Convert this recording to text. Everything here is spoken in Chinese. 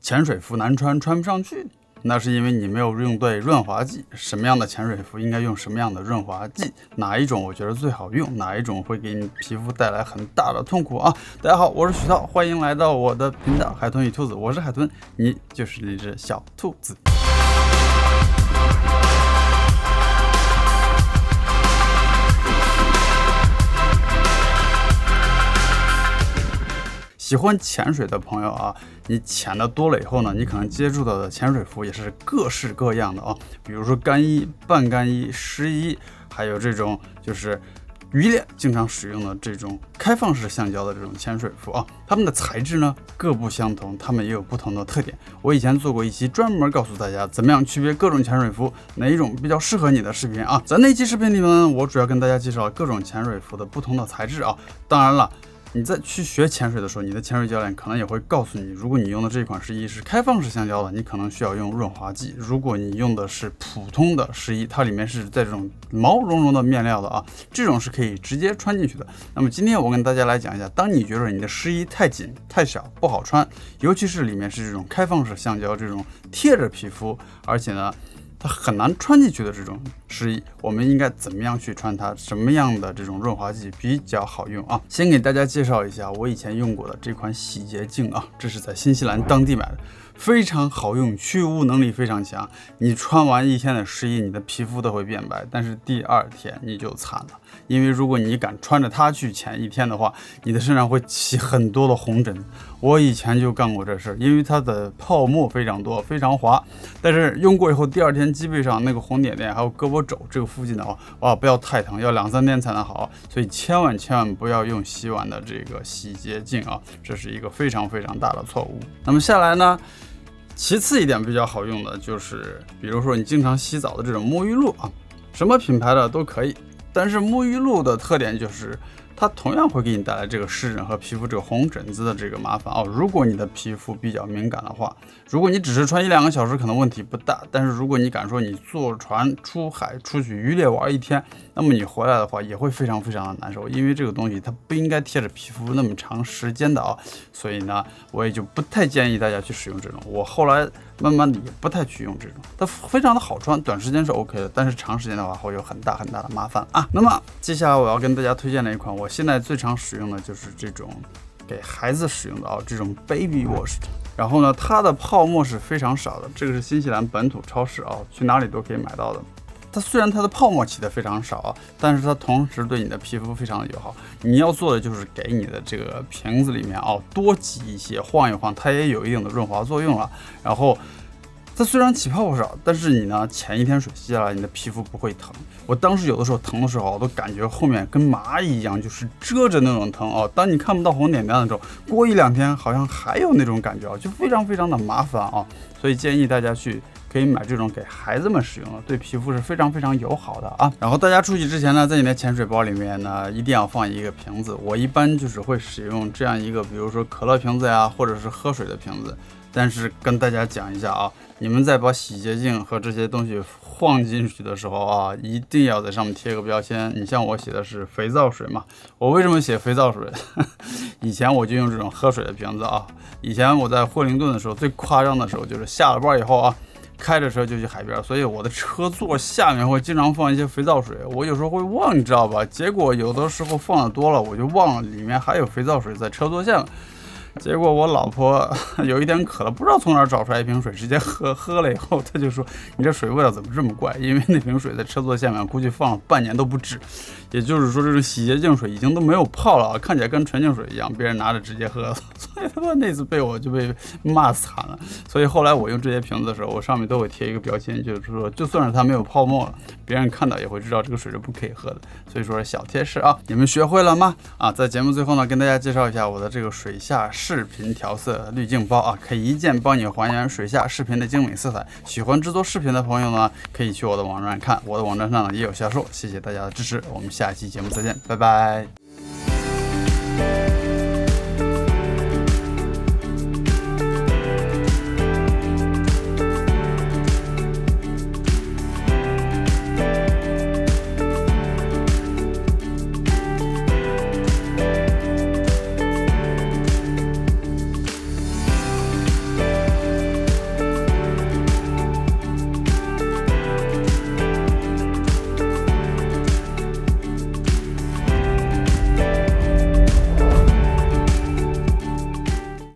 潜水服难穿，穿不上去，那是因为你没有用对润滑剂。什么样的潜水服应该用什么样的润滑剂？哪一种我觉得最好用？哪一种会给你皮肤带来很大的痛苦啊？大家好，我是许涛，欢迎来到我的频道海豚与兔子，我是海豚，你就是一只小兔子。喜欢潜水的朋友啊，你潜的多了以后呢，你可能接触到的潜水服也是各式各样的啊，比如说干衣、半干衣、湿衣，还有这种就是渔猎经常使用的这种开放式橡胶的这种潜水服啊，它们的材质呢各不相同，它们也有不同的特点。我以前做过一期专门告诉大家怎么样区别各种潜水服，哪一种比较适合你的视频啊。在那期视频里面，我主要跟大家介绍各种潜水服的不同的材质啊。当然了，你在去学潜水的时候，你的潜水教练可能也会告诉你，如果你用的这款湿衣是开放式橡胶的，你可能需要用润滑剂；如果你用的是普通的湿衣，它里面是在这种毛茸茸的面料的啊，这种是可以直接穿进去的。那么今天我跟大家来讲一下，当你觉得你的湿衣太紧、太小、不好穿，尤其是里面是这种开放式橡胶，这种贴着皮肤，而且呢它很难穿进去的这种湿衣，我们应该怎么样去穿它？什么样的这种润滑剂比较好用啊？先给大家介绍一下我以前用过的这款洗洁精啊，这是在新西兰当地买的，非常好用，去污能力非常强。你穿完一天的湿衣，你的皮肤都会变白，但是第二天你就惨了，因为如果你敢穿着它去潜一天的话，你的身上会起很多的红疹。我以前就干过这事，因为它的泡沫非常多，非常滑，但是用过以后，第二天基本上那个红点点还有胳膊肘这个附近的不要太疼，要2-3天才能好，所以千万不要用洗碗的这个洗洁精啊，这是一个非常大的错误。那么下来呢，其次一点比较好用的就是，比如说你经常洗澡的这种沐浴露啊，什么品牌的都可以，但是沐浴露的特点就是它同样会给你带来这个湿疹和皮肤这个红疹子的这个麻烦哦。如果你的皮肤比较敏感的话，如果你只是穿1-2个小时可能问题不大，但是如果你敢说你坐船出海出去渔猎玩一天，那么你回来的话也会非常的难受，因为这个东西它不应该贴着皮肤那么长时间的啊，所以呢我也就不太建议大家去使用这种。我后来慢慢的也不太去用这种，它非常的好穿，短时间是 OK 的，但是长时间的话会有很大的麻烦啊。那么接下来我要跟大家推荐的一款，我现在最常使用的就是这种给孩子使用的啊，这种 baby wash。然后呢，它的泡沫是非常少的，这个是新西兰本土超市啊，去哪里都可以买到的。它虽然它的泡沫起的非常少啊，但是它同时对你的皮肤非常的友好。你要做的就是给你的这个瓶子里面多挤一些，晃一晃，它也有一定的润滑作用了。然后它虽然起泡泡少，但是你呢潜一天水下来，你的皮肤不会疼。我当时有的时候疼的时候，我都感觉后面跟蚂蚁一样，就是遮着那种疼哦。当你看不到红点点的时候，过1-2天好像还有那种感觉就非常的麻烦啊。所以建议大家可以买这种给孩子们使用的，对皮肤是非常友好的啊。然后大家出去之前呢，在你的潜水包里面呢，一定要放一个瓶子。我一般就是会使用这样一个，比如说可乐瓶子呀，或者是喝水的瓶子。但是跟大家讲一下啊，你们在把洗洁精和这些东西放进去的时候啊，一定要在上面贴个标签。你像我写的是肥皂水嘛，我为什么写肥皂水？以前我就用这种喝水的瓶子啊。以前我在惠灵顿的时候，最夸张的时候就是下了班以后啊，开着车就去海边，所以我的车座下面会经常放一些肥皂水，我有时候会忘，你知道吧？结果有的时候放的多了，我就忘了里面还有肥皂水在车座下面。结果我老婆有一天渴了，不知道从哪儿找出来一瓶水，直接喝了以后，她就说你这水味道怎么这么怪？因为那瓶水在车座下面估计放了半年都不止，也就是说这种洗洁精水已经都没有泡了，看起来跟纯净水一样，别人拿着直接喝了。所以他妈那次我就被骂惨了。所以后来我用这些瓶子的时候，我上面都会贴一个标签，就是说就算是它没有泡沫了，别人看到也会知道这个水是不可以喝的。所以说小贴士啊，你们学会了吗？在节目最后呢，跟大家介绍一下我的这个水下视频调色滤镜包啊，可以一键帮你还原水下视频的精美色彩。喜欢制作视频的朋友呢，可以去我的网站看，我的网站上呢也有销售。谢谢大家的支持，我们下期节目再见，拜拜。